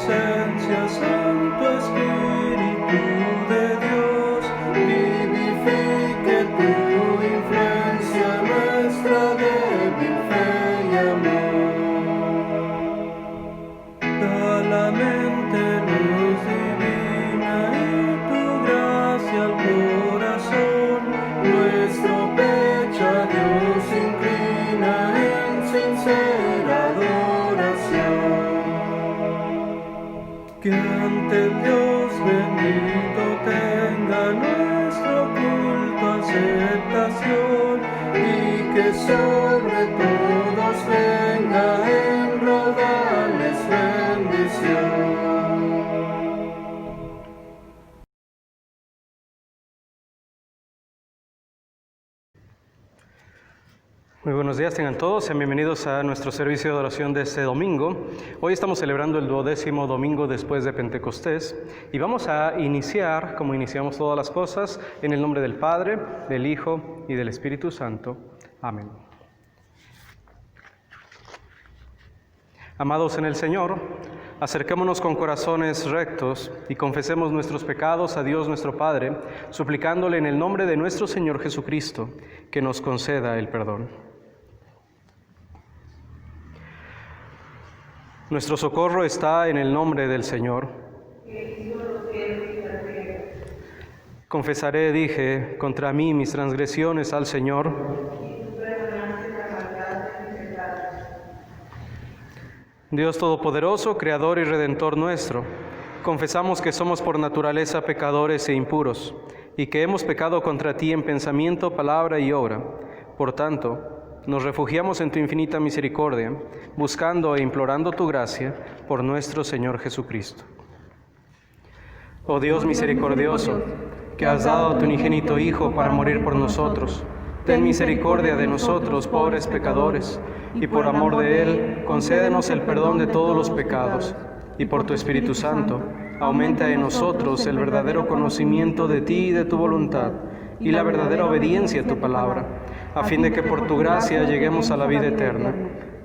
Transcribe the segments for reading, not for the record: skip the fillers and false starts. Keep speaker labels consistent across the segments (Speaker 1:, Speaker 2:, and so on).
Speaker 1: presencia, Santo Espíritu de Dios, vivifique tu influencia nuestra débil fe y amor. Da la mente luz divina y tu gracia al corazón, nuestro pecho a Dios inclina en sincera adoración. Que ante el Dios bendito tenga nuestro culto aceptación y que sobre todos venga en raudales bendición.
Speaker 2: Muy buenos días tengan todos, sean bienvenidos a nuestro servicio de oración de este domingo. Hoy estamos celebrando el 12º domingo después de Pentecostés y vamos a iniciar, como iniciamos todas las cosas, en el nombre del Padre, del Hijo y del Espíritu Santo. Amén. Amados en el Señor, acerquémonos con corazones rectos y confesemos nuestros pecados a Dios nuestro Padre, suplicándole en el nombre de nuestro Señor Jesucristo que nos conceda el perdón. Nuestro socorro está en el nombre del Señor. Confesaré, dije, contra mí mis transgresiones al Señor. Dios Todopoderoso, Creador y Redentor nuestro, confesamos que somos por naturaleza pecadores e impuros, y que hemos pecado contra ti en pensamiento, palabra y obra. Por tanto, nos refugiamos en tu infinita misericordia, buscando e implorando tu gracia por nuestro Señor Jesucristo. Oh Dios misericordioso, que has dado a tu unigénito Hijo para morir por nosotros, ten misericordia de nosotros, pobres pecadores, y por amor de Él, concédenos el perdón de todos los pecados, y por tu Espíritu Santo, aumenta en nosotros el verdadero conocimiento de ti y de tu voluntad, y la verdadera obediencia a tu palabra, a fin de que por tu gracia lleguemos a la vida eterna.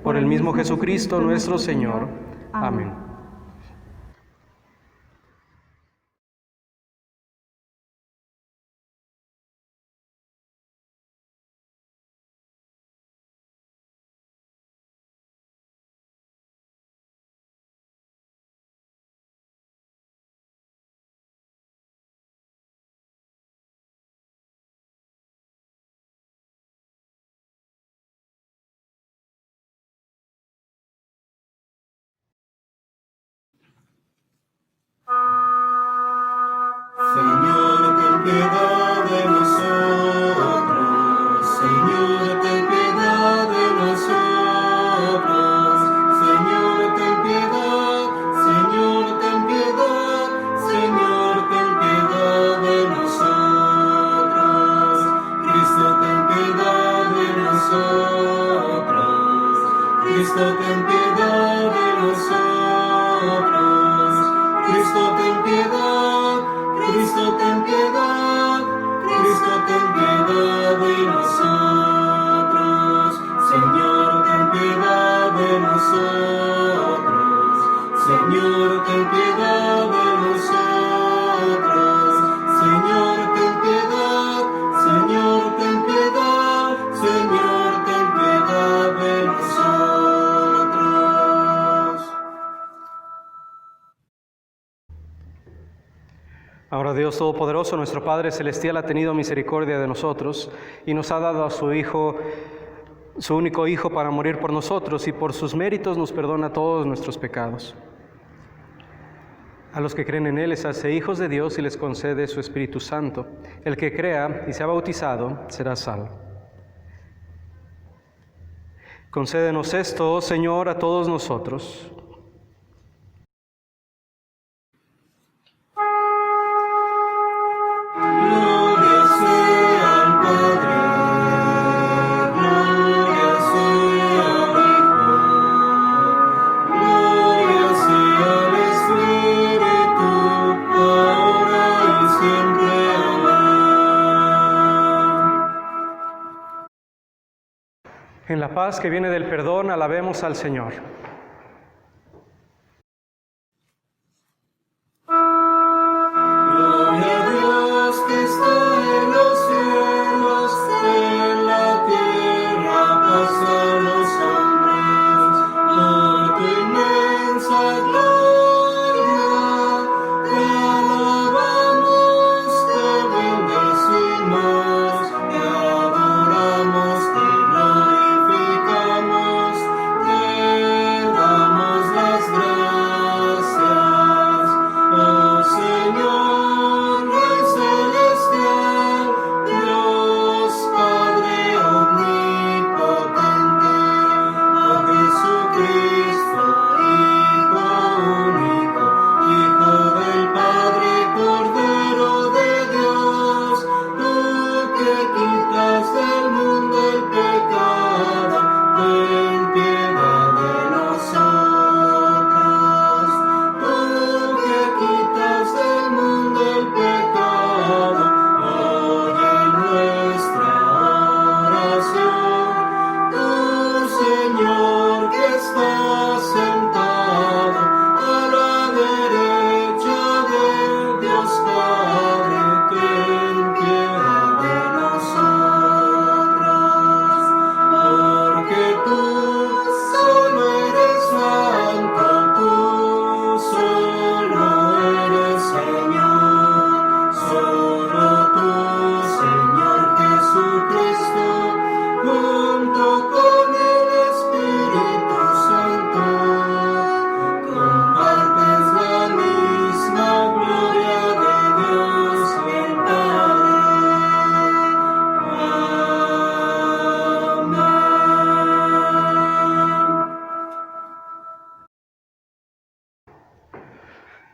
Speaker 2: Por el mismo Jesucristo nuestro Señor. Amén.
Speaker 1: Señor, ten piedad de nosotros. Señor, ten piedad de nosotros. Señor, ten piedad. Señor, ten piedad. Señor, ten piedad de nosotros. Cristo, ten piedad de nosotros. Cristo, ten piedad de nosotros. Cristo, ten piedad. Cristo, ten piedad, Cristo, ten piedad de nosotros. Señor, ten piedad de nosotros. Señor, ten piedad de nosotros. Señor, ten piedad. Señor, ten piedad. Señor, ten piedad de nosotros.
Speaker 2: Ahora Dios Todopoderoso, nuestro Padre Celestial, ha tenido misericordia de nosotros y nos ha dado a su Hijo, su único Hijo, para morir por nosotros, y por sus méritos nos perdona todos nuestros pecados. A los que creen en Él les hace hijos de Dios y les concede su Espíritu Santo. El que crea y sea bautizado será salvo. Concédenos esto, oh Señor, a todos nosotros. En la paz que viene del perdón, alabemos al Señor.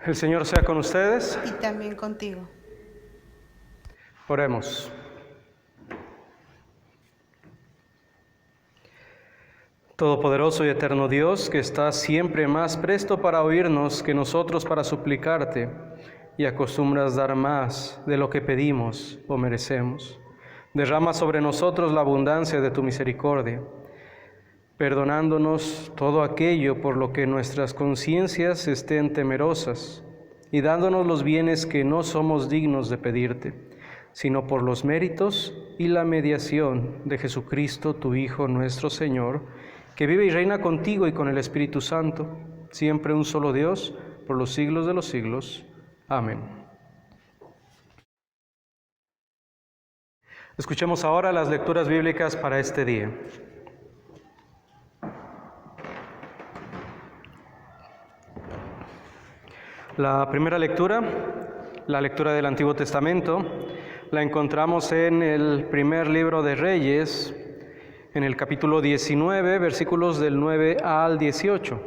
Speaker 2: El Señor sea con ustedes.
Speaker 3: y también contigo.
Speaker 2: Oremos. Todopoderoso y eterno Dios, que estás siempre más presto para oírnos que nosotros para suplicarte, y acostumbras dar más de lo que pedimos o merecemos, derrama sobre nosotros la abundancia de tu misericordia, perdonándonos todo aquello por lo que nuestras conciencias estén temerosas y dándonos los bienes que no somos dignos de pedirte, sino por los méritos y la mediación de Jesucristo, tu Hijo nuestro Señor, que vive y reina contigo y con el Espíritu Santo, siempre un solo Dios, por los siglos de los siglos. Amén. Escuchemos ahora las lecturas bíblicas para este día. La primera lectura, la lectura del Antiguo Testamento, la encontramos en el primer libro de Reyes, en el capítulo 19, versículos del 9 al 18.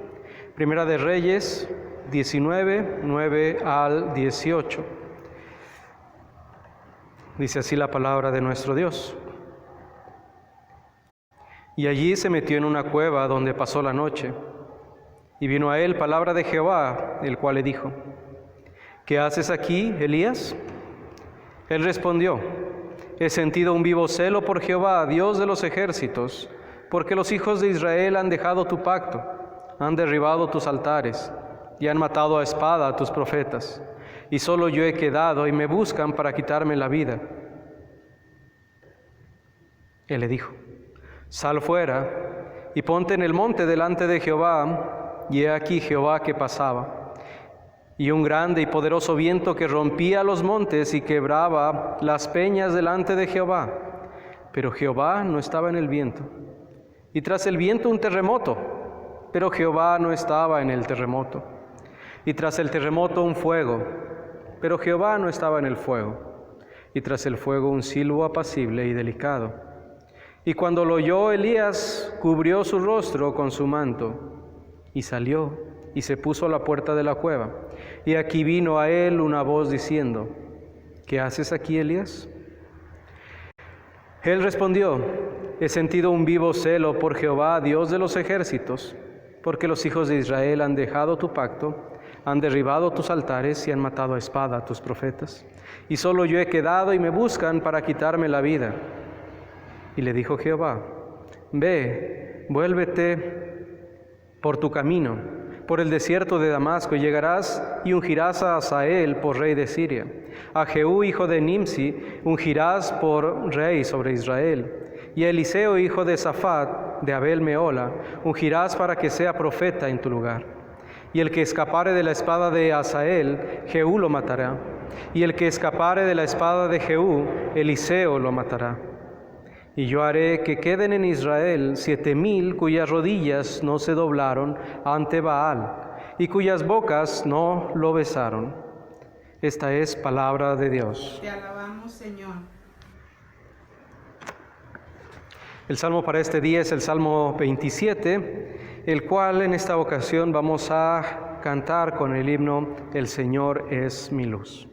Speaker 2: Primera de Reyes 19, 9 al 18. Dice así la palabra de nuestro Dios. Y allí se metió en una cueva donde pasó la noche. Y vino a él palabra de Jehová, el cual le dijo: ¿Qué haces aquí, Elías? Él respondió: He sentido un vivo celo por Jehová, Dios de los ejércitos, porque los hijos de Israel han dejado tu pacto, han derribado tus altares y han matado a espada a tus profetas, y solo yo he quedado y me buscan para quitarme la vida. Él le dijo: Sal fuera y ponte en el monte delante de Jehová. Y he aquí Jehová que pasaba, y un grande y poderoso viento que rompía los montes y quebraba las peñas delante de Jehová. Pero Jehová no estaba en el viento. Y tras el viento un terremoto, pero Jehová no estaba en el terremoto. Y tras el terremoto un fuego, pero Jehová no estaba en el fuego. Y tras el fuego un silbo apacible y delicado. Y cuando lo oyó Elías, cubrió su rostro con su manto, y salió, y se puso a la puerta de la cueva. Y aquí vino a él una voz diciendo: ¿Qué haces aquí, Elías? Él respondió: He sentido un vivo celo por Jehová, Dios de los ejércitos, porque los hijos de Israel han dejado tu pacto, han derribado tus altares y han matado a espada a tus profetas. Y solo yo he quedado y me buscan para quitarme la vida. Y le dijo Jehová: Ve, vuélvete por tu camino, por el desierto de Damasco, y llegarás y ungirás a Hazael por rey de Siria. A Jehú, hijo de Nimsi, ungirás por rey sobre Israel. Y a Eliseo, hijo de Safat, de Abel Meola, ungirás para que sea profeta en tu lugar. Y el que escapare de la espada de Hazael, Jehú lo matará. Y el que escapare de la espada de Jehú, Eliseo lo matará. Y yo haré que queden en Israel 7,000 cuyas rodillas no se doblaron ante Baal y cuyas bocas no lo besaron. Esta es palabra de Dios.
Speaker 3: Te alabamos, Señor.
Speaker 2: El salmo para este día es el Salmo 27, el cual en esta ocasión vamos a cantar con el himno El Señor es mi luz.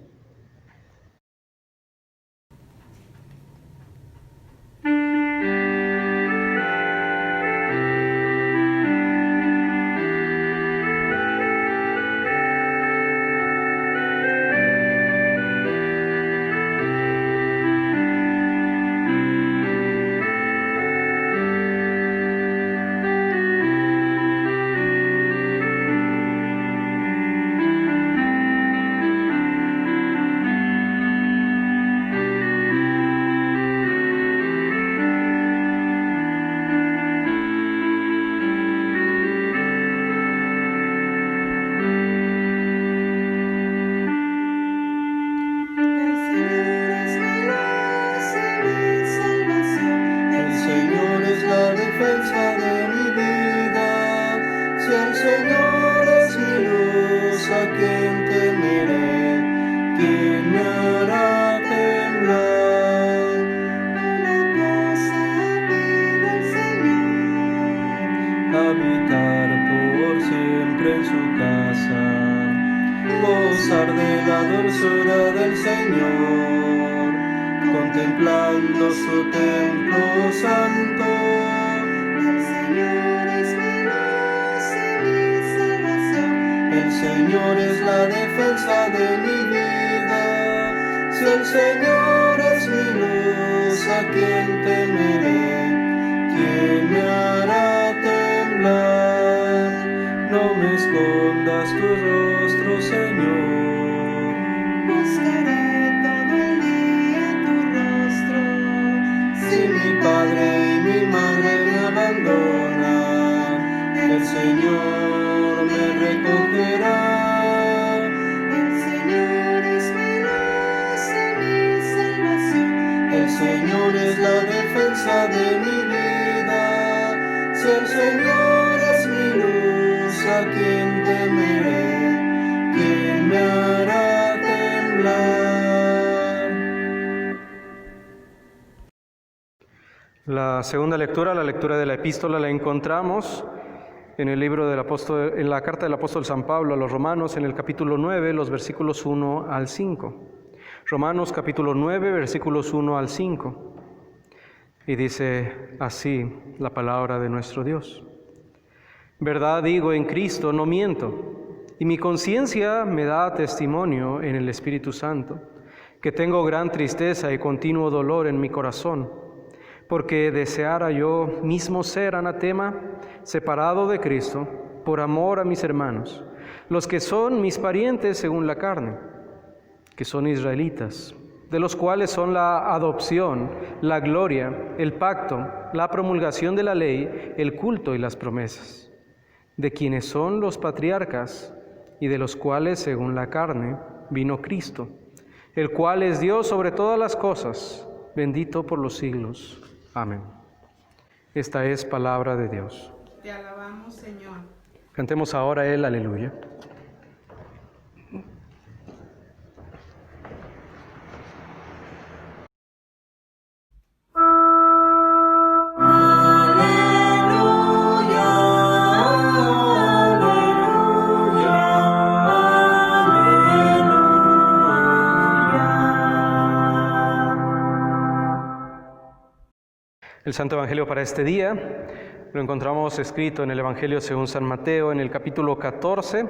Speaker 1: gozar de la dulzura del Señor, contemplando su templo santo.
Speaker 3: El Señor es mi luz y mi salvación.
Speaker 1: El Señor es la defensa de mi vida. Si el Señor es mi luz, ¿a quién temeré? ¿Quién me hará temblar? No me escondas tu rostro, Señor.
Speaker 3: Buscaré todo el día tu rostro.
Speaker 1: Si mi padre y mi madre me abandonan, el Señor me recogerá.
Speaker 3: El Señor es mi luz y mi salvación.
Speaker 1: El Señor es la defensa de mi vida. Si el Señor es mi luz, ¿a quién temeré? ¿Quién me hará temblar?
Speaker 2: La segunda lectura, la lectura de la epístola, la encontramos en el libro del apóstol, en la carta del apóstol San Pablo a los Romanos, en el capítulo 9, los versículos 1 al 5. Romanos capítulo 9, versículos 1 al 5. Y dice así la palabra de nuestro Dios. Verdad digo en Cristo, no miento, y mi conciencia me da testimonio en el Espíritu Santo, que tengo gran tristeza y continuo dolor en mi corazón, porque deseara yo mismo ser anatema, separado de Cristo, por amor a mis hermanos, los que son mis parientes según la carne, que son israelitas, de los cuales son la adopción, la gloria, el pacto, la promulgación de la ley, el culto y las promesas, de quienes son los patriarcas y de los cuales, según la carne, vino Cristo, el cual es Dios sobre todas las cosas, bendito por los siglos. Amén. Esta es palabra de Dios.
Speaker 3: Te alabamos, Señor.
Speaker 2: Cantemos ahora el aleluya. El Santo Evangelio para este día lo encontramos escrito en el Evangelio según San Mateo, en el capítulo 14,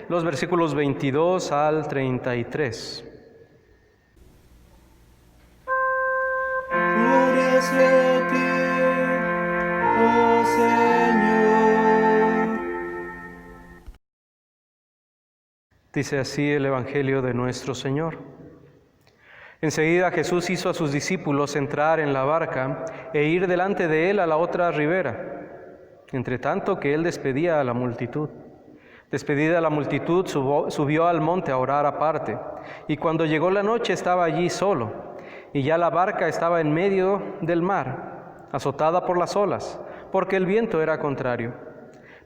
Speaker 2: los versículos 22 al 33.
Speaker 1: Gloria sea a ti, oh Señor.
Speaker 2: Dice así el Evangelio de nuestro Señor. Enseguida Jesús hizo a sus discípulos entrar en la barca e ir delante de él a la otra ribera, entre tanto que él despedía a la multitud. Despedida la multitud, subió al monte a orar aparte, y cuando llegó la noche estaba allí solo, y ya la barca estaba en medio del mar, azotada por las olas, porque el viento era contrario.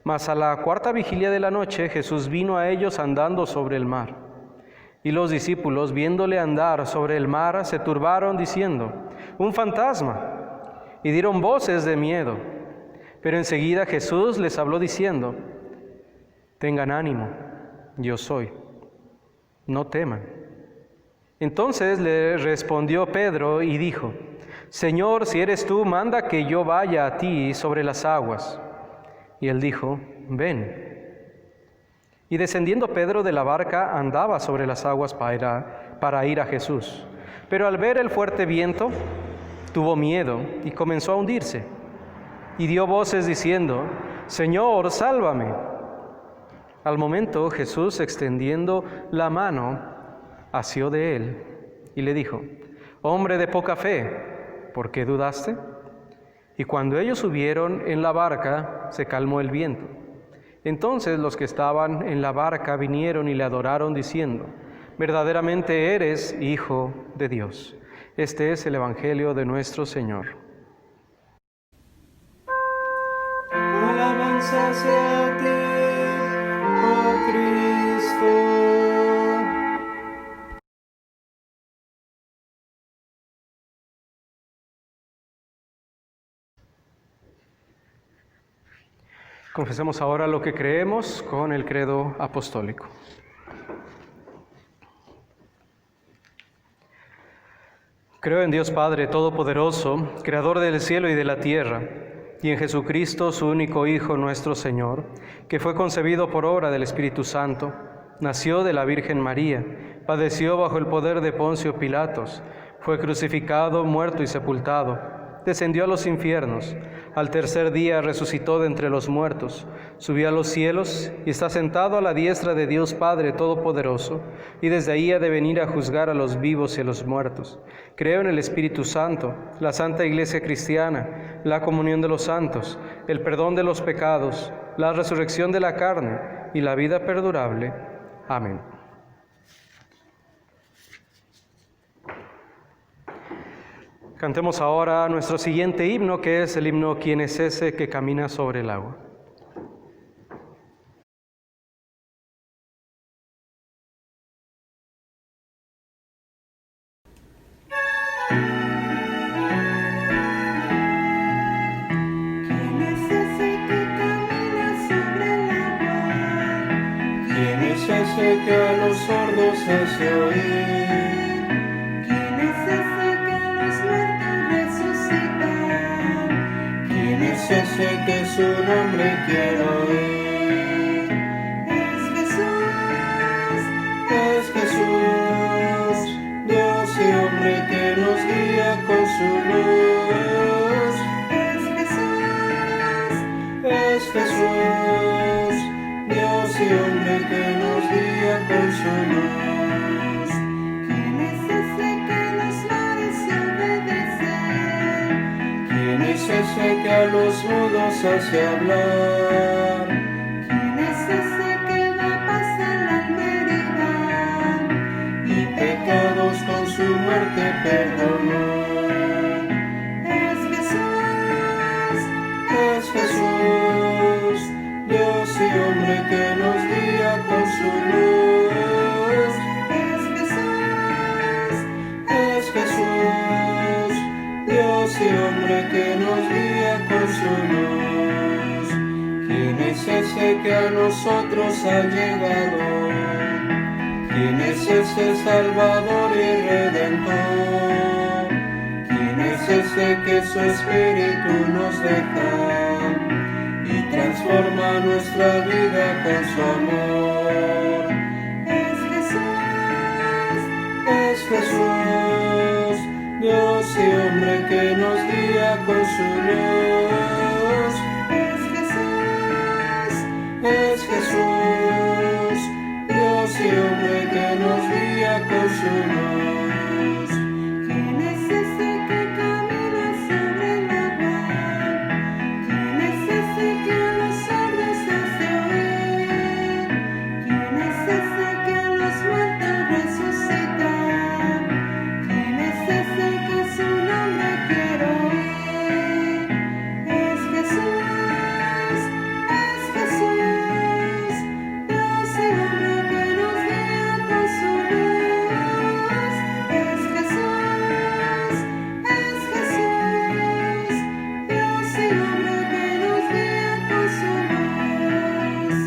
Speaker 2: Mas a la cuarta vigilia de la noche Jesús vino a ellos andando sobre el mar. Y los discípulos, viéndole andar sobre el mar, se turbaron diciendo: ¡un fantasma! Y dieron voces de miedo. Pero enseguida Jesús les habló diciendo: tengan ánimo, yo soy, no teman. Entonces le respondió Pedro y dijo: Señor, si eres tú, manda que yo vaya a ti sobre las aguas. Y él dijo: ven. Y descendiendo Pedro de la barca, andaba sobre las aguas para ir a Jesús. Pero al ver el fuerte viento, tuvo miedo y comenzó a hundirse. Y dio voces diciendo: Señor, sálvame. Al momento Jesús, extendiendo la mano, asió de él y le dijo: hombre de poca fe, ¿por qué dudaste? Y cuando ellos subieron en la barca, se calmó el viento. Entonces los que estaban en la barca vinieron y le adoraron diciendo: verdaderamente eres Hijo de Dios. Este es el Evangelio de nuestro Señor.
Speaker 1: Alabanza sea a ti, oh Cristo.
Speaker 2: Confesemos ahora lo que creemos con el credo apostólico. Creo en Dios Padre Todopoderoso, Creador del cielo y de la tierra, y en Jesucristo, su único Hijo, nuestro Señor, que fue concebido por obra del Espíritu Santo, nació de la Virgen María, padeció bajo el poder de Poncio Pilatos, fue crucificado, muerto y sepultado, descendió a los infiernos, al tercer día resucitó de entre los muertos, subió a los cielos y está sentado a la diestra de Dios Padre Todopoderoso, y desde ahí ha de venir a juzgar a los vivos y a los muertos. Creo en el Espíritu Santo, la Santa Iglesia Cristiana, la comunión de los santos, el perdón de los pecados, la resurrección de la carne y la vida perdurable. Amén. Cantemos ahora nuestro siguiente himno, que es el himno ¿Quién es ese que camina sobre el agua?
Speaker 3: ¿Quién es ese que camina sobre el agua?
Speaker 1: ¿Quién es ese que a los sordos hace oír?
Speaker 3: ¿Quién es ese que a los muertos resucita?
Speaker 1: ¿Quién es ese que su nombre quiero oír?
Speaker 3: Es Jesús,
Speaker 1: Es Jesús, Dios y hombre que nos guía con su luz.
Speaker 3: es Jesús,
Speaker 1: Es Jesús, Dios y hombre que nos guía con su luz.
Speaker 3: ¿quién es ese que a los mares obedece?
Speaker 1: ¿Quién es ese que a los mudos hace hablar?
Speaker 3: ¿Quién es ese que da paz al alma herida?
Speaker 1: Y pecados con su muerte perdonó.
Speaker 3: Es Jesús,
Speaker 1: Es Jesús, Dios y hombre que nos guía con su luz.
Speaker 3: es Jesús,
Speaker 1: Es Jesús, Dios y hombre que nos guía con su luz. ¿Quién es ese que a nosotros ha llegado? ¿Quién es ese Salvador y Redentor? ¿Quién es ese que su Espíritu nos deja y transforma nuestra vida con su amor?
Speaker 3: es Jesús,
Speaker 1: Es Jesús, Dios y hombre que nos guía con su luz.
Speaker 3: es Jesús,
Speaker 1: Es Jesús, Dios y hombre que nos guía con su luz.
Speaker 3: ¿quién es ese que camina sobre el agua? ¿Quién es ese que a los sordos hace oír? ¿Quién es ese que a los muertos resucita? ¿Quién es ese que su nombre quiero oír? Es Jesús, Dios y hombre que nos guía con su luz. Es Jesús, Dios y hombre que nos guía con su luz.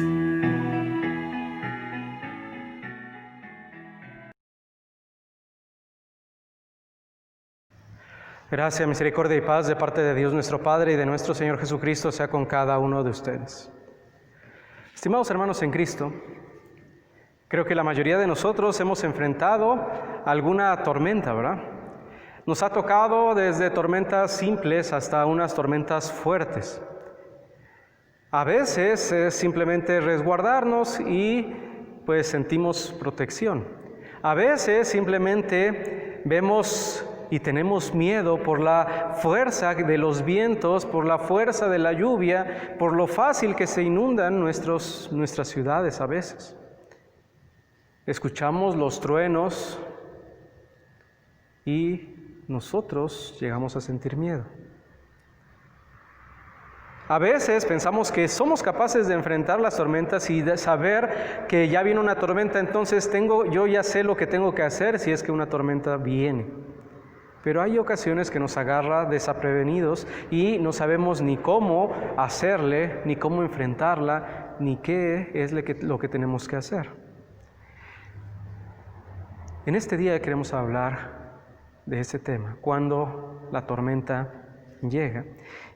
Speaker 2: Gracia, misericordia y paz de parte de Dios nuestro Padre y de nuestro Señor Jesucristo sea con cada uno de ustedes. Estimados hermanos en Cristo, creo que la mayoría de nosotros hemos enfrentado alguna tormenta, ¿verdad? Nos ha tocado desde tormentas simples hasta unas tormentas fuertes. A veces es simplemente resguardarnos y pues sentimos protección. A veces simplemente vemos y tenemos miedo por la fuerza de los vientos, por la fuerza de la lluvia, por lo fácil que se inundan nuestras ciudades a veces. Escuchamos los truenos y nosotros llegamos a sentir miedo. A veces pensamos que somos capaces de enfrentar las tormentas y de saber que ya viene una tormenta, entonces yo ya sé lo que tengo que hacer si es que una tormenta viene. Pero hay ocasiones que nos agarra desprevenidos y no sabemos ni cómo hacerle, ni cómo enfrentarla, ni qué es lo que tenemos que hacer. En este día queremos hablar de ese tema, cuando la tormenta llega.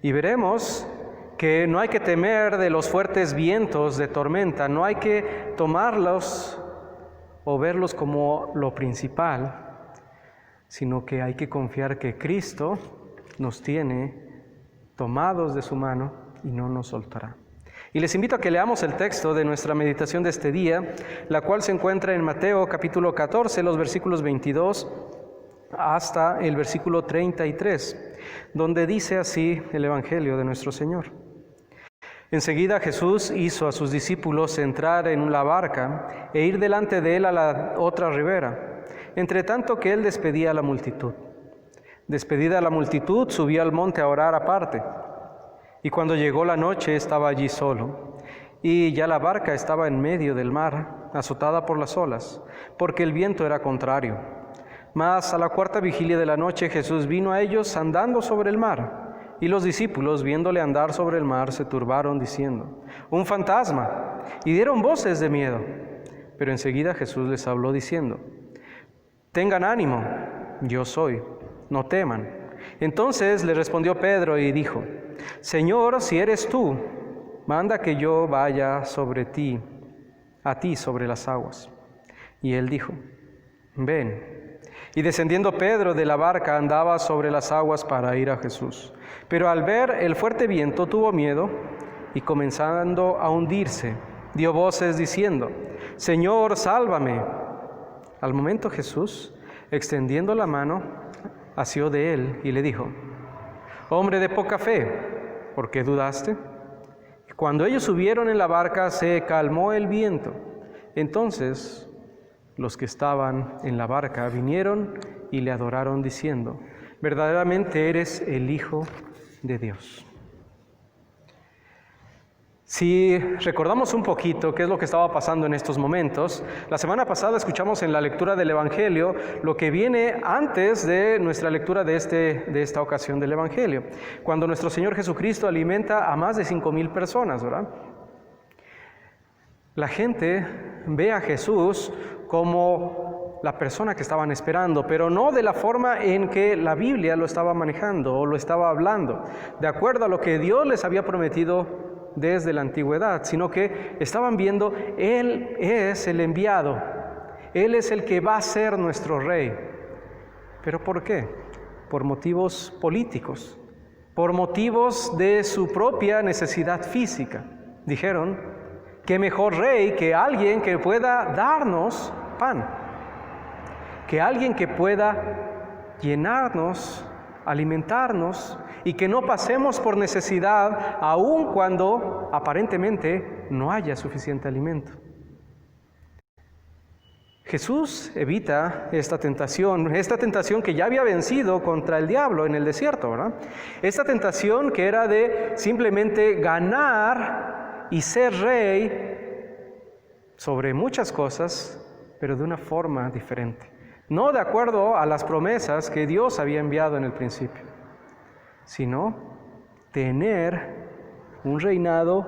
Speaker 2: Y veremos que no hay que temer de los fuertes vientos de tormenta, no hay que tomarlos o verlos como lo principal, sino que hay que confiar que Cristo nos tiene tomados de su mano y no nos soltará. Y les invito a que leamos el texto de nuestra meditación de este día, la cual se encuentra en Mateo capítulo 14, los versículos 22 hasta el versículo 33, donde dice así el Evangelio de nuestro Señor. Enseguida Jesús hizo a sus discípulos entrar en la barca e ir delante de él a la otra ribera, entre tanto que él despedía a la multitud. Despedida la multitud, subió al monte a orar aparte. Y cuando llegó la noche estaba allí solo, y ya la barca estaba en medio del mar, azotada por las olas, porque el viento era contrario. Mas a la cuarta vigilia de la noche Jesús vino a ellos andando sobre el mar, y los discípulos, viéndole andar sobre el mar, se turbaron diciendo: «¡Un fantasma!», y dieron voces de miedo. Pero enseguida Jesús les habló diciendo: «Tengan ánimo, yo soy, no teman». Entonces le respondió Pedro y dijo: «Señor, si eres tú, manda que yo vaya a ti sobre las aguas». Y él dijo: «Ven». Y descendiendo Pedro de la barca andaba sobre las aguas para ir a Jesús. Pero al ver el fuerte viento tuvo miedo y comenzando a hundirse, dio voces diciendo: «Señor, sálvame». Al momento Jesús, extendiendo la mano, asió de él y le dijo: «Hombre de poca fe, ¿por qué dudaste?». Y cuando ellos subieron en la barca, se calmó el viento. Entonces los que estaban en la barca vinieron y le adoraron diciendo: «Verdaderamente eres el Hijo de Dios». Si recordamos un poquito qué es lo que estaba pasando en estos momentos, la semana pasada escuchamos en la lectura del Evangelio lo que viene antes de nuestra lectura de esta ocasión del Evangelio, cuando nuestro Señor Jesucristo alimenta a más de 5,000 personas, ¿verdad? La gente ve a Jesús como la persona que estaban esperando, pero no de la forma en que la Biblia lo estaba manejando o lo estaba hablando, de acuerdo a lo que Dios les había prometido desde la antigüedad, sino que estaban viendo: Él es el enviado, Él es el que va a ser nuestro rey. ¿Pero por qué? Por motivos políticos, por motivos de su propia necesidad física. Dijeron: ¿qué mejor rey que alguien que pueda darnos pan? Que alguien que pueda llenarnos, alimentarnos, y que no pasemos por necesidad aun cuando aparentemente no haya suficiente alimento. Jesús evita esta tentación que ya había vencido contra el diablo en el desierto, ¿verdad? Esta tentación que era de simplemente ganar y ser rey sobre muchas cosas, pero de una forma diferente. No de acuerdo a las promesas que Dios había enviado en el principio, sino tener un reinado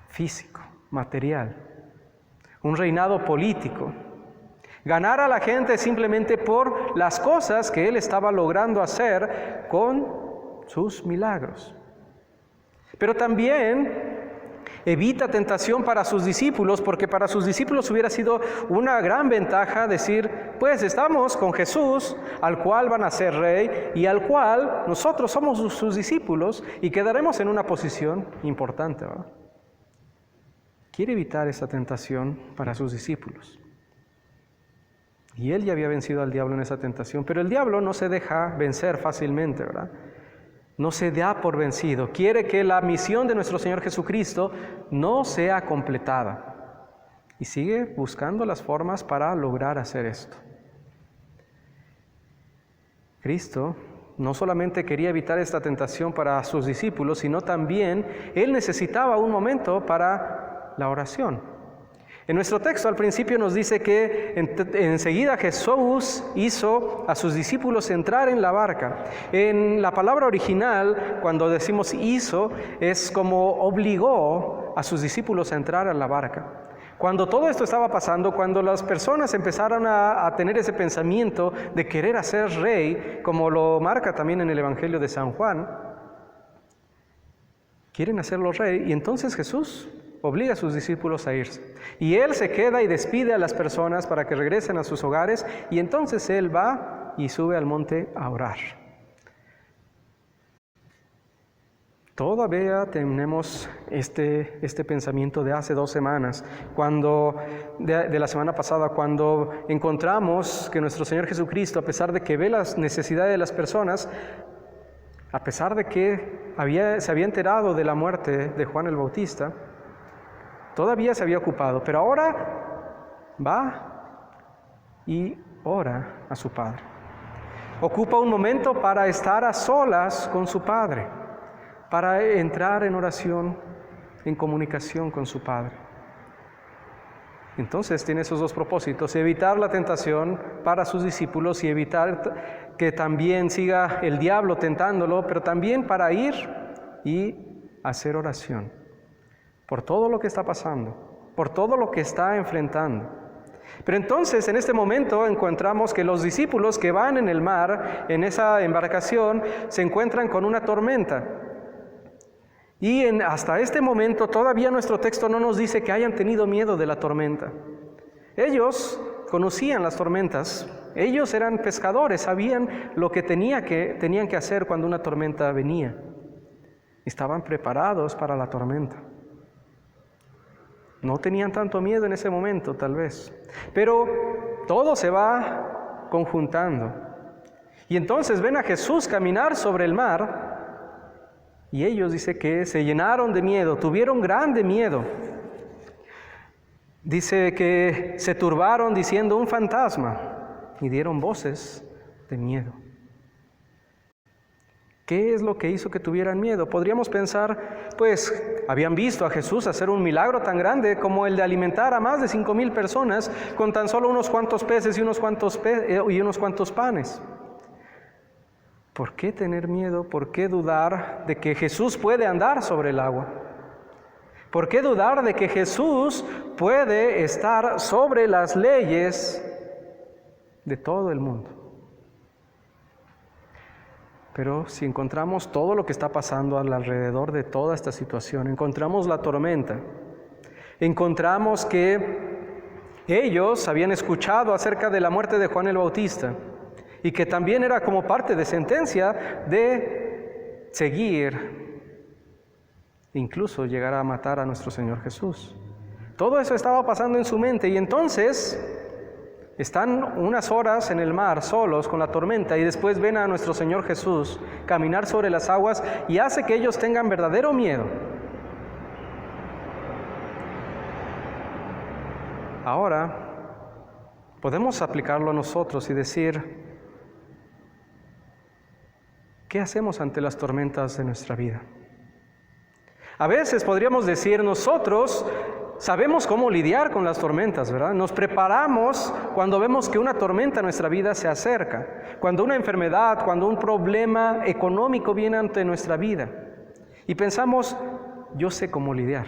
Speaker 2: físico, material, un reinado político, ganar a la gente simplemente por las cosas que Él estaba logrando hacer con sus milagros. Pero también evita tentación para sus discípulos, porque para sus discípulos hubiera sido una gran ventaja decir: pues estamos con Jesús, al cual van a ser rey y al cual nosotros somos sus discípulos y quedaremos en una posición importante, ¿verdad? Quiere evitar esa tentación para sus discípulos. Y Él ya había vencido al diablo en esa tentación, pero el diablo no se deja vencer fácilmente, ¿verdad? No se da por vencido. Quiere que la misión de nuestro Señor Jesucristo no sea completada. Y sigue buscando las formas para lograr hacer esto. Cristo no solamente quería evitar esta tentación para sus discípulos, sino también Él necesitaba un momento para la oración. En nuestro texto al principio nos dice que enseguida Jesús hizo a sus discípulos entrar en la barca. En la palabra original, cuando decimos hizo, es como obligó a sus discípulos a entrar a la barca. Cuando todo esto estaba pasando, cuando las personas empezaron a tener ese pensamiento de querer hacer rey, como lo marca también en el Evangelio de San Juan, quieren hacerlo rey, y entonces Jesús obliga a sus discípulos a irse. Y Él se queda y despide a las personas para que regresen a sus hogares, y entonces Él va y sube al monte a orar. Todavía tenemos este pensamiento de hace 2 semanas, de la semana pasada, cuando encontramos que nuestro Señor Jesucristo, a pesar de que ve las necesidades de las personas, a pesar de que se había enterado de la muerte de Juan el Bautista, todavía se había ocupado, pero ahora va y ora a su Padre. Ocupa un momento para estar a solas con su Padre, para entrar en oración, en comunicación con su Padre. Entonces tiene esos 2 propósitos: evitar la tentación para sus discípulos y evitar que también siga el diablo tentándolo, pero también para ir y hacer oración por todo lo que está pasando, por todo lo que está enfrentando. Pero entonces en este momento encontramos que los discípulos que van en el mar, en esa embarcación, se encuentran con una tormenta. Y hasta este momento todavía nuestro texto no nos dice que hayan tenido miedo de la tormenta. Ellos conocían las tormentas, ellos eran pescadores, sabían lo que tenían que hacer cuando una tormenta venía. Estaban preparados para la tormenta. No tenían tanto miedo en ese momento, tal vez. Pero todo se va conjuntando. Y entonces ven a Jesús caminar sobre el mar. Y ellos, dice que se llenaron de miedo, tuvieron grande miedo. Dice que se turbaron diciendo un fantasma y dieron voces de miedo. ¿Qué es lo que hizo que tuvieran miedo? Podríamos pensar, pues habían visto a Jesús hacer un milagro tan grande como el de alimentar a más de 5,000 personas con tan solo unos cuantos peces y unos cuantos panes. ¿Por qué tener miedo? ¿Por qué dudar de que Jesús puede andar sobre el agua? ¿Por qué dudar de que Jesús puede estar sobre las leyes de todo el mundo? Pero si encontramos todo lo que está pasando alrededor de toda esta situación, encontramos la tormenta, encontramos que ellos habían escuchado acerca de la muerte de Juan el Bautista, y que también era como parte de sentencia de seguir, incluso llegar a matar a nuestro Señor Jesús. Todo eso estaba pasando en su mente, y entonces están unas horas en el mar solos con la tormenta, y después ven a nuestro Señor Jesús caminar sobre las aguas, y hace que ellos tengan verdadero miedo. Ahora podemos aplicarlo a nosotros y decir: ¿qué hacemos ante las tormentas de nuestra vida? A veces podríamos decir, nosotros sabemos cómo lidiar con las tormentas, ¿verdad? Nos preparamos cuando vemos que una tormenta en nuestra vida se acerca, cuando una enfermedad, cuando un problema económico viene ante nuestra vida. Y pensamos, yo sé cómo lidiar.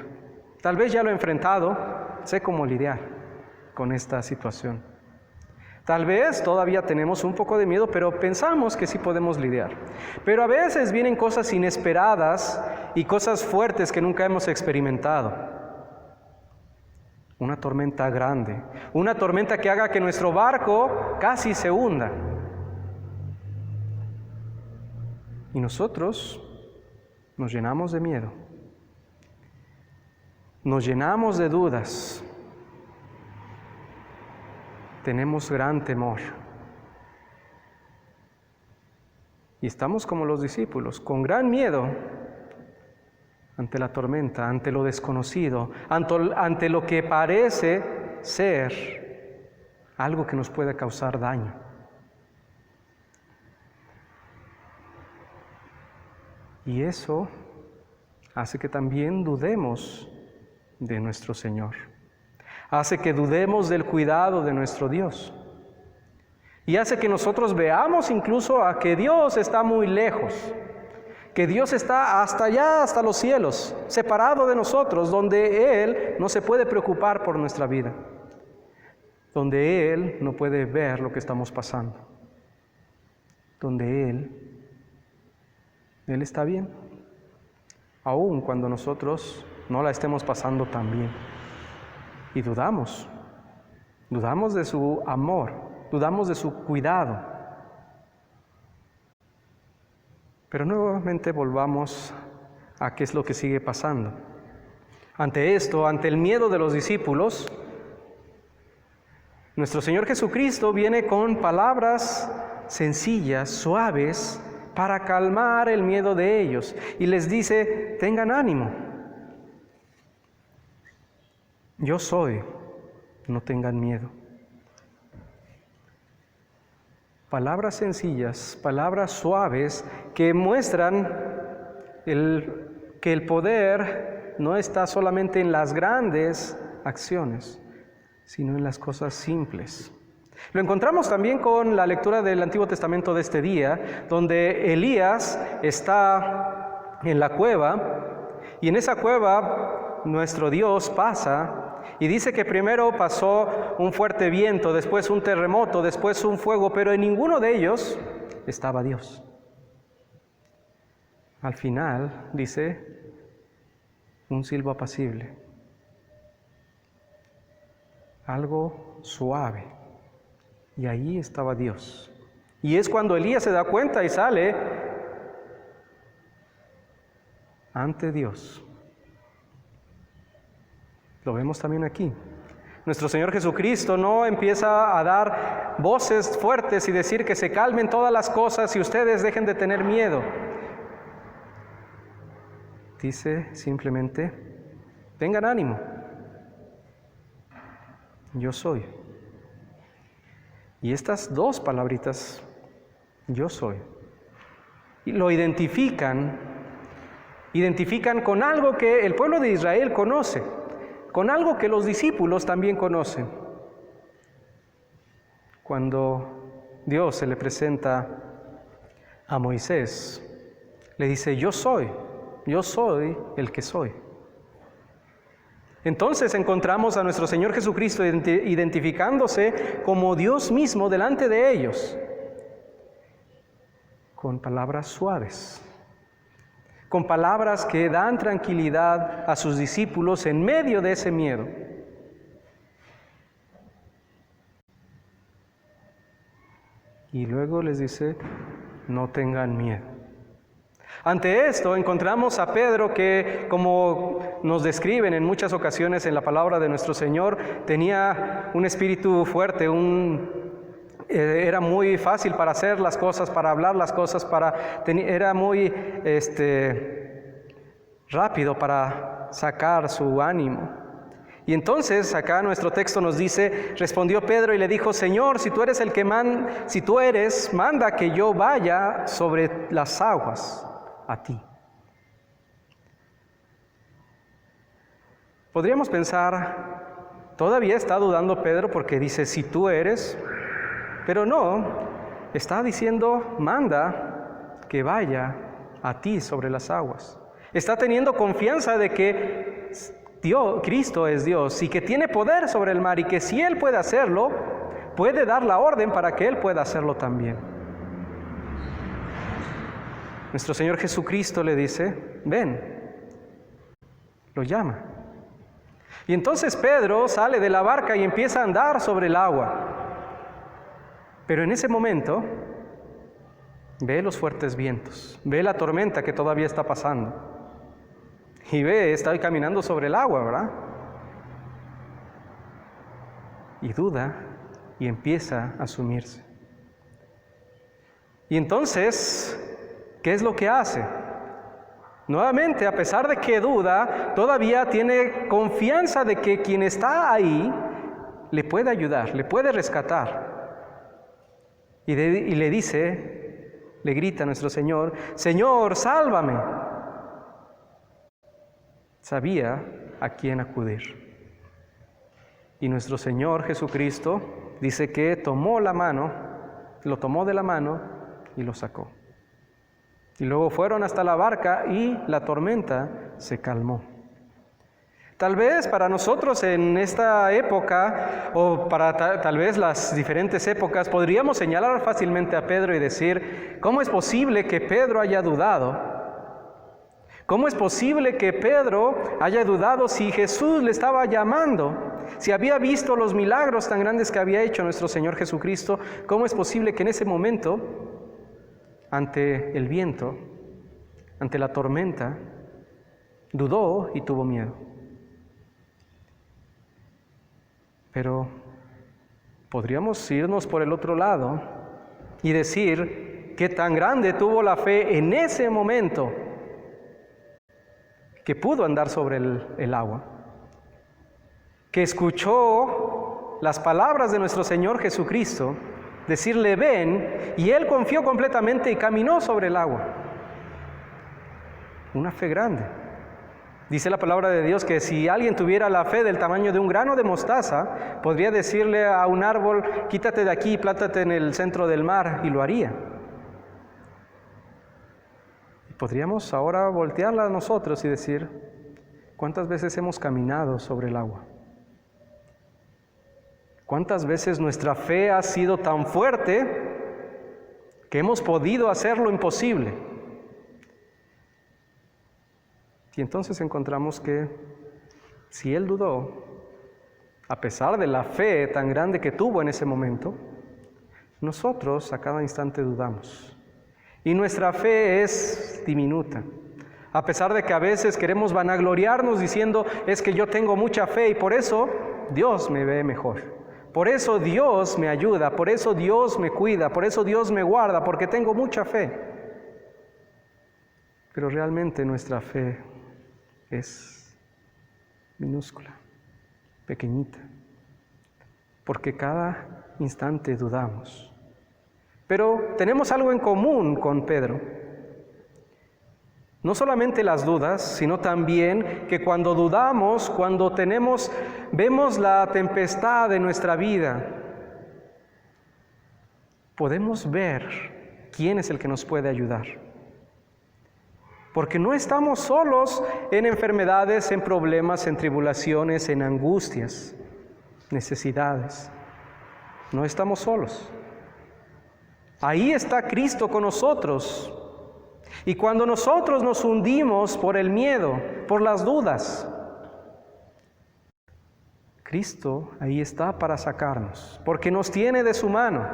Speaker 2: Tal vez ya lo he enfrentado, sé cómo lidiar con esta situación. Tal vez todavía tenemos un poco de miedo, pero pensamos que sí podemos lidiar. Pero a veces vienen cosas inesperadas y cosas fuertes que nunca hemos experimentado. Una tormenta grande, una tormenta que haga que nuestro barco casi se hunda. Y nosotros nos llenamos de miedo, nos llenamos de dudas. Tenemos gran temor. Y estamos como los discípulos, con gran miedo ante la tormenta, ante lo desconocido, ante lo que parece ser algo que nos puede causar daño. Y eso hace que también dudemos de nuestro Señor. Hace que dudemos del cuidado de nuestro Dios. Y hace que nosotros veamos incluso a que Dios está muy lejos, que Dios está hasta allá, hasta los cielos, separado de nosotros, donde Él no se puede preocupar por nuestra vida, donde Él no puede ver lo que estamos pasando, donde Él está bien, aun cuando nosotros no la estemos pasando tan bien. Y dudamos de su amor, dudamos de su cuidado. Pero nuevamente volvamos a qué es lo que sigue pasando. Ante esto, ante el miedo de los discípulos, nuestro Señor Jesucristo viene con palabras sencillas, suaves, para calmar el miedo de ellos. Y les dice, tengan ánimo. Yo soy, no tengan miedo. Palabras sencillas, palabras suaves que muestran que el poder no está solamente en las grandes acciones, sino en las cosas simples. Lo encontramos también con la lectura del Antiguo Testamento de este día, donde Elías está en la cueva, y en esa cueva nuestro Dios pasa. Y dice que primero pasó un fuerte viento, después un terremoto, después un fuego, pero en ninguno de ellos estaba Dios. Al final, dice, un silbo apacible, algo suave, y ahí estaba Dios. Y es cuando Elías se da cuenta y sale ante Dios. Lo vemos también aquí. Nuestro Señor Jesucristo no empieza a dar voces fuertes y decir que se calmen todas las cosas y ustedes dejen de tener miedo. Dice simplemente, tengan ánimo. Yo soy. Y estas dos palabritas, yo soy, y lo identifican con algo que el pueblo de Israel conoce, con algo que los discípulos también conocen. Cuando Dios se le presenta a Moisés, le dice, yo soy el que soy. Entonces encontramos a nuestro Señor Jesucristo identificándose como Dios mismo delante de ellos, con palabras suaves, con palabras que dan tranquilidad a sus discípulos en medio de ese miedo. Y luego les dice, no tengan miedo. Ante esto encontramos a Pedro que, como nos describen en muchas ocasiones en la palabra de nuestro Señor, tenía un espíritu fuerte, era muy fácil para hacer las cosas, para hablar las cosas, era muy rápido para sacar su ánimo. Y entonces acá nuestro texto nos dice, respondió Pedro y le dijo, Señor, si tú eres el que manda que yo vaya sobre las aguas a ti. Podríamos pensar, todavía está dudando Pedro porque dice, si tú eres, pero no, está diciendo, manda que vaya a ti sobre las aguas. Está teniendo confianza de que Cristo es Dios y que tiene poder sobre el mar y que si Él puede hacerlo, puede dar la orden para que Él pueda hacerlo también. Nuestro Señor Jesucristo le dice, ven, lo llama. Y entonces Pedro sale de la barca y empieza a andar sobre el agua. Pero en ese momento ve los fuertes vientos, ve la tormenta que todavía está pasando. Y está caminando sobre el agua, ¿verdad? Y duda y empieza a sumirse. Y entonces, ¿qué es lo que hace? Nuevamente, a pesar de que duda, todavía tiene confianza de que quien está ahí le puede ayudar, le puede rescatar. Y le dice, le grita a nuestro Señor, Señor, sálvame. Sabía a quién acudir. Y nuestro Señor Jesucristo dice que lo tomó de la mano y lo sacó. Y luego fueron hasta la barca y la tormenta se calmó. Tal vez para nosotros en esta época, o para tal vez las diferentes épocas, podríamos señalar fácilmente a Pedro y decir, ¿cómo es posible que Pedro haya dudado? ¿Cómo es posible que Pedro haya dudado si Jesús le estaba llamando? Si había visto los milagros tan grandes que había hecho nuestro Señor Jesucristo, ¿cómo es posible que en ese momento, ante el viento, ante la tormenta, dudó y tuvo miedo? Pero podríamos irnos por el otro lado y decir que tan grande tuvo la fe en ese momento que pudo andar sobre el agua, que escuchó las palabras de nuestro Señor Jesucristo decirle ven, y él confió completamente y caminó sobre el agua. Una fe grande. Dice la palabra de Dios que si alguien tuviera la fe del tamaño de un grano de mostaza, podría decirle a un árbol, quítate de aquí y plántate en el centro del mar, y lo haría. Podríamos ahora voltearla a nosotros y decir, ¿cuántas veces hemos caminado sobre el agua? ¿Cuántas veces nuestra fe ha sido tan fuerte que hemos podido hacer lo imposible? Y entonces encontramos que si él dudó, a pesar de la fe tan grande que tuvo en ese momento, nosotros a cada instante dudamos. Y nuestra fe es diminuta. A pesar de que a veces queremos vanagloriarnos diciendo, es que yo tengo mucha fe y por eso Dios me ve mejor. Por eso Dios me ayuda, por eso Dios me cuida, por eso Dios me guarda, porque tengo mucha fe. Pero realmente nuestra fe es minúscula, pequeñita, porque cada instante dudamos. Pero tenemos algo en común con Pedro. No solamente las dudas, sino también que cuando dudamos, cuando vemos la tempestad de nuestra vida, podemos ver quién es el que nos puede ayudar. Porque no estamos solos en enfermedades, en problemas, en tribulaciones, en angustias, necesidades. No estamos solos. Ahí está Cristo con nosotros. Y cuando nosotros nos hundimos por el miedo, por las dudas, Cristo ahí está para sacarnos, porque nos tiene de su mano.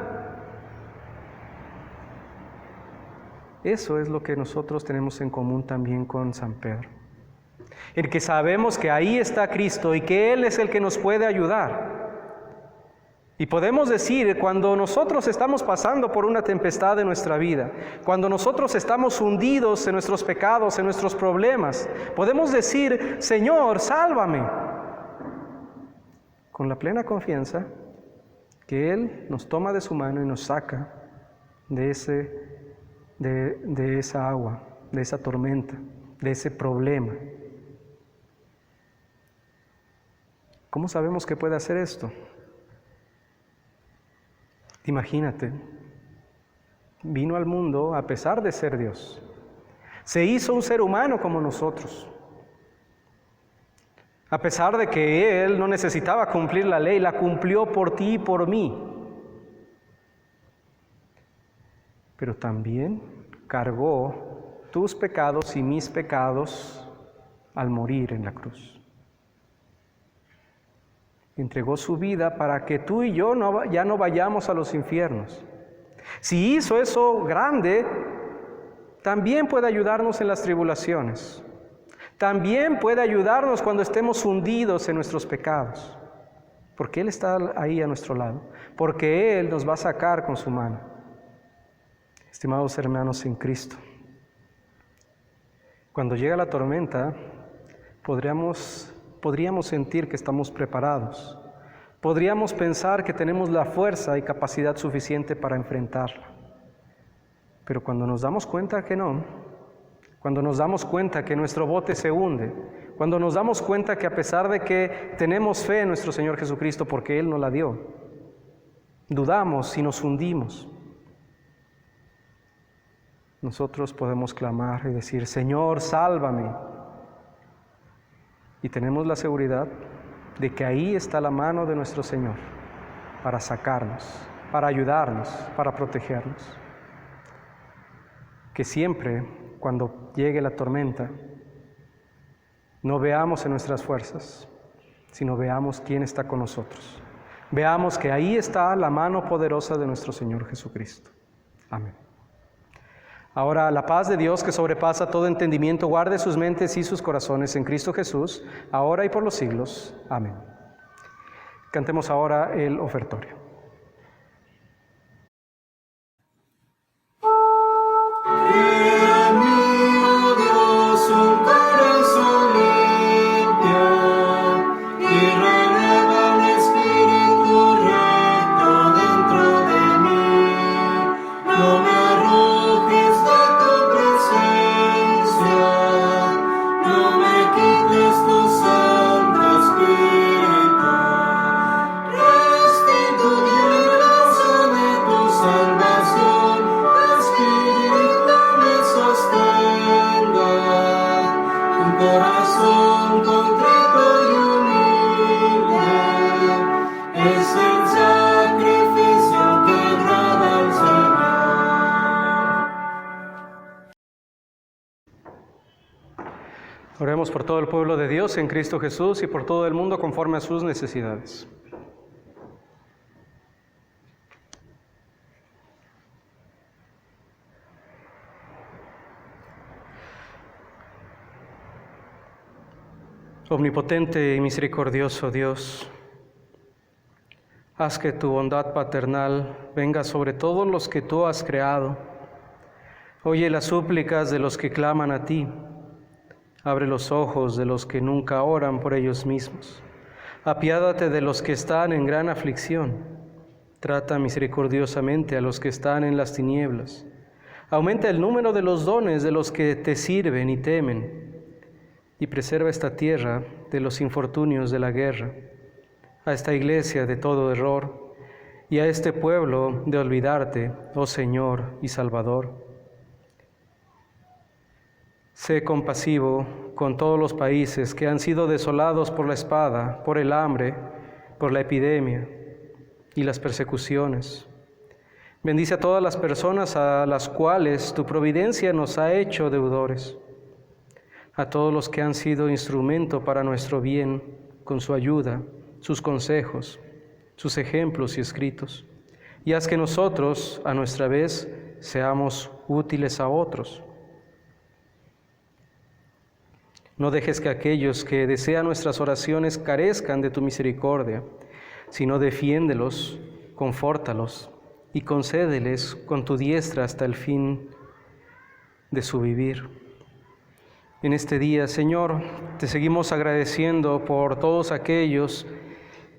Speaker 2: Eso es lo que nosotros tenemos en común también con San Pedro. El que sabemos que ahí está Cristo y que Él es el que nos puede ayudar. Y podemos decir, cuando nosotros estamos pasando por una tempestad en nuestra vida, cuando nosotros estamos hundidos en nuestros pecados, en nuestros problemas, podemos decir, Señor, sálvame, con la plena confianza que Él nos toma de su mano y nos saca de esa agua, de esa tormenta, de ese problema. ¿Cómo sabemos que puede hacer esto? Imagínate, vino al mundo a pesar de ser Dios. Se hizo un ser humano como nosotros. A pesar de que Él no necesitaba cumplir la ley, la cumplió por ti y por mí. Pero también cargó tus pecados y mis pecados al morir en la cruz. Entregó su vida para que tú y yo ya no vayamos a los infiernos. Si hizo eso grande, también puede ayudarnos en las tribulaciones. También puede ayudarnos cuando estemos hundidos en nuestros pecados. Porque Él está ahí a nuestro lado. Porque Él nos va a sacar con su mano. Estimados hermanos en Cristo, cuando llega la tormenta, podríamos sentir que estamos preparados. Podríamos pensar que tenemos la fuerza y capacidad suficiente para enfrentarla. Pero cuando nos damos cuenta que no, cuando nos damos cuenta que nuestro bote se hunde, cuando nos damos cuenta que a pesar de que tenemos fe en nuestro Señor Jesucristo porque Él nos la dio, dudamos y nos hundimos. nosotros podemos clamar y decir, Señor, sálvame. Y tenemos la seguridad de que ahí está la mano de nuestro Señor para sacarnos, para ayudarnos, para protegernos. Que siempre, cuando llegue la tormenta, no veamos en nuestras fuerzas, sino veamos quién está con nosotros. Veamos que ahí está la mano poderosa de nuestro Señor Jesucristo. Amén. Ahora, la paz de Dios, que sobrepasa todo entendimiento, guarde sus mentes y sus corazones en Cristo Jesús, ahora y por los siglos. Amén. Cantemos ahora el ofertorio. Oremos por todo el pueblo de Dios en Cristo Jesús y por todo el mundo conforme a sus necesidades. Omnipotente y misericordioso Dios, haz que tu bondad paternal venga sobre todos los que tú has creado. Oye las súplicas de los que claman a ti. Abre los ojos de los que nunca oran por ellos mismos. Apiádate de los que están en gran aflicción. Trata misericordiosamente a los que están en las tinieblas. Aumenta el número de los dones de los que te sirven y temen. Y preserva esta tierra de los infortunios de la guerra, a esta iglesia de todo error, y a este pueblo de olvidarte, oh Señor y Salvador. Sé compasivo con todos los países que han sido desolados por la espada, por el hambre, por la epidemia y las persecuciones. Bendice a todas las personas a las cuales tu providencia nos ha hecho deudores, a todos los que han sido instrumento para nuestro bien con su ayuda, sus consejos, sus ejemplos y escritos, y haz que nosotros, a nuestra vez, seamos útiles a otros. No dejes que aquellos que desean nuestras oraciones carezcan de tu misericordia, sino defiéndelos, confórtalos y concédeles con tu diestra hasta el fin de su vivir. En este día, Señor, te seguimos agradeciendo por todos aquellos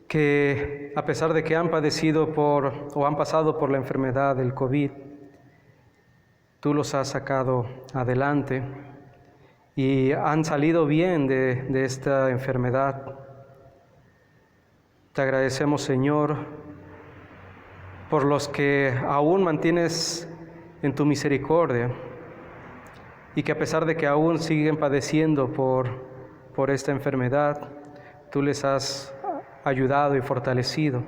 Speaker 2: que, a pesar de que han padecido o han pasado por la enfermedad del COVID, tú los has sacado adelante y han salido bien de esta enfermedad. Te agradecemos, Señor, por los que aún mantienes en tu misericordia y que a pesar de que aún siguen padeciendo por esta enfermedad, tú les has ayudado y fortalecido.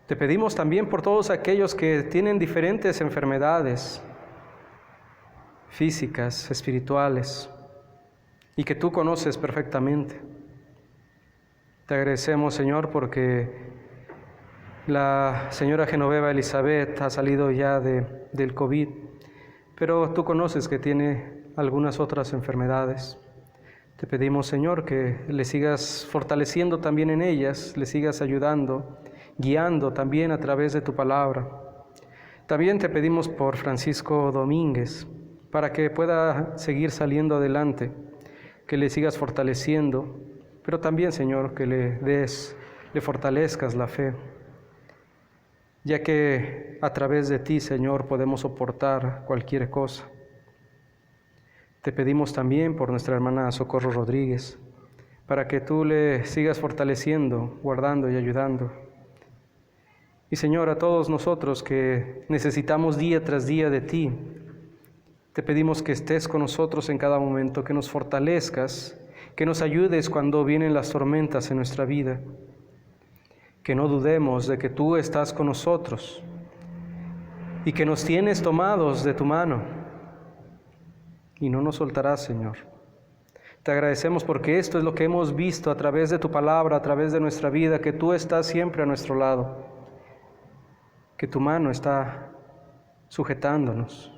Speaker 2: Te pedimos también por todos aquellos que tienen diferentes enfermedades físicas, espirituales, y que tú conoces perfectamente. Te agradecemos, Señor, porque la señora Genoveva Elizabeth ha salido ya del COVID, pero tú conoces que tiene algunas otras enfermedades. Te pedimos, Señor, que le sigas fortaleciendo también en ellas, le sigas ayudando, guiando también a través de tu palabra. También te pedimos por Francisco Domínguez, para que pueda seguir saliendo adelante, que le sigas fortaleciendo, pero también, Señor, que le fortalezcas la fe, ya que a través de ti, Señor, podemos soportar cualquier cosa. Te pedimos también por nuestra hermana Socorro Rodríguez, para que tú le sigas fortaleciendo, guardando y ayudando. Y Señor, a todos nosotros que necesitamos día tras día de ti, te pedimos que estés con nosotros en cada momento, que nos fortalezcas, que nos ayudes cuando vienen las tormentas en nuestra vida, que no dudemos de que tú estás con nosotros y que nos tienes tomados de tu mano y no nos soltarás, Señor. Te agradecemos porque esto es lo que hemos visto a través de tu palabra, a través de nuestra vida, que tú estás siempre a nuestro lado, que tu mano está sujetándonos.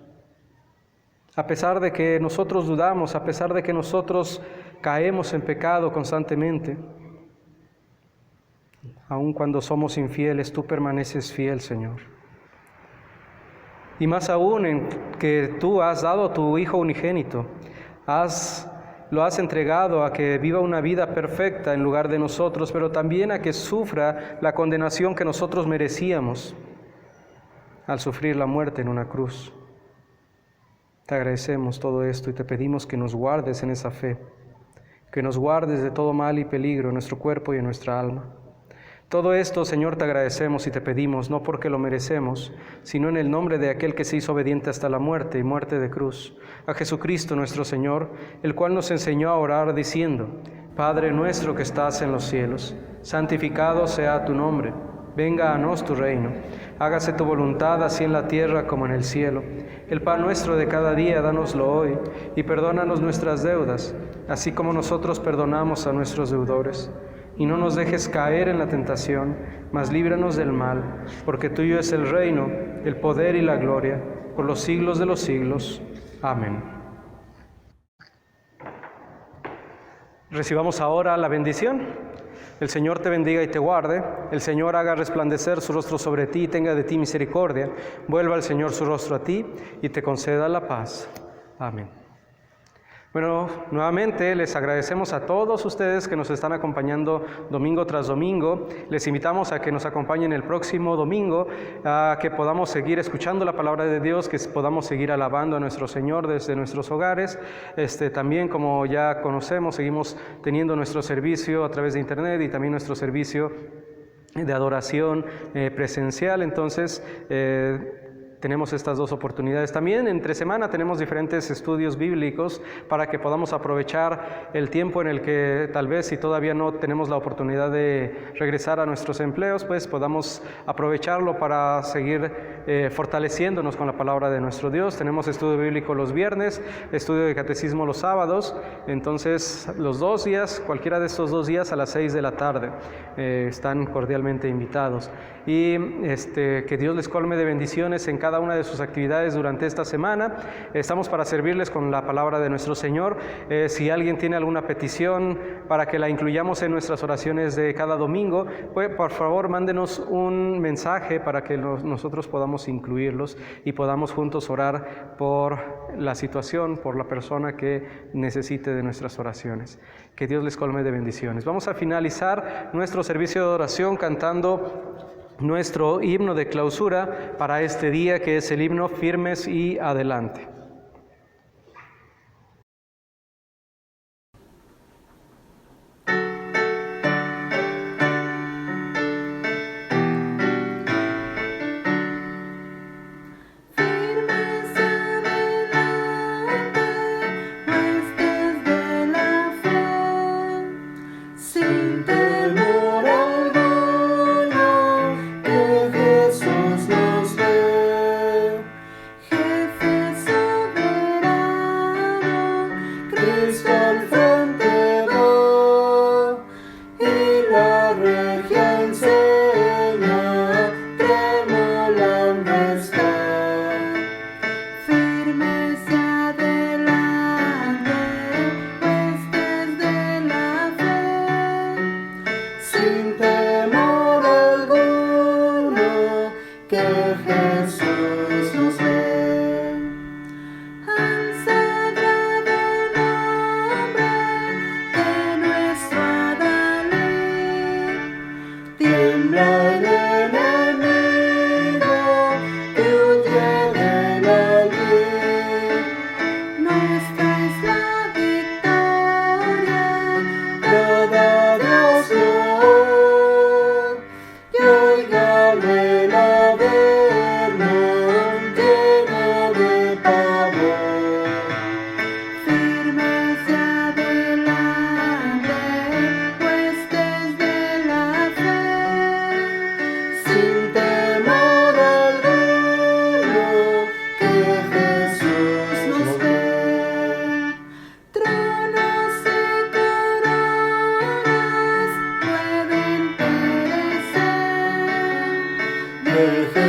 Speaker 2: A pesar de que nosotros dudamos, a pesar de que nosotros caemos en pecado constantemente, aun cuando somos infieles, tú permaneces fiel, Señor. Y más aún en que tú has dado a tu Hijo unigénito, lo has entregado a que viva una vida perfecta en lugar de nosotros, pero también a que sufra la condenación que nosotros merecíamos al sufrir la muerte en una cruz. Te agradecemos todo esto y te pedimos que nos guardes en esa fe, que nos guardes de todo mal y peligro en nuestro cuerpo y en nuestra alma. Todo esto, Señor, te agradecemos y te pedimos, no porque lo merecemos, sino en el nombre de aquel que se hizo obediente hasta la muerte y muerte de cruz, a Jesucristo nuestro Señor, el cual nos enseñó a orar diciendo: Padre nuestro que estás en los cielos, santificado sea tu nombre, venga a nos tu reino, hágase tu voluntad así en la tierra como en el cielo. El pan nuestro de cada día, dánoslo hoy, y perdónanos nuestras deudas, así como nosotros perdonamos a nuestros deudores. Y no nos dejes caer en la tentación, mas líbranos del mal, porque tuyo es el reino, el poder y la gloria, por los siglos de los siglos. Amén. Recibamos ahora la bendición. El Señor te bendiga y te guarde. El Señor haga resplandecer su rostro sobre ti y tenga de ti misericordia. Vuelva el Señor su rostro a ti y te conceda la paz. Amén. Bueno, nuevamente les agradecemos a todos ustedes que nos están acompañando domingo tras domingo. Les invitamos a que nos acompañen el próximo domingo, a que podamos seguir escuchando la palabra de Dios, que podamos seguir alabando a nuestro Señor desde nuestros hogares. También, como ya conocemos, seguimos teniendo nuestro servicio a través de internet y también nuestro servicio de adoración presencial. Entonces, tenemos estas dos oportunidades. También entre semana tenemos diferentes estudios bíblicos para que podamos aprovechar el tiempo en el que tal vez, si todavía no tenemos la oportunidad de regresar a nuestros empleos, pues podamos aprovecharlo para seguir fortaleciéndonos con la palabra de nuestro Dios. Tenemos estudio bíblico los viernes, estudio de catecismo los sábados. Entonces los 2 días, cualquiera de estos 2 días a las 6 de la tarde, están cordialmente invitados. Y que Dios les colme de bendiciones en cada una de sus actividades durante esta semana. Estamos para servirles con la palabra de nuestro Señor. Si alguien tiene alguna petición para que la incluyamos en nuestras oraciones de cada domingo, pues por favor mándenos un mensaje para que nosotros podamos incluirlos y podamos juntos orar por la situación, por la persona que necesite de nuestras oraciones. Que Dios les colme de bendiciones. Vamos a finalizar nuestro servicio de oración cantando nuestro himno de clausura para este día, que es el himno Firmes y Adelante.
Speaker 1: Dios, y oiga de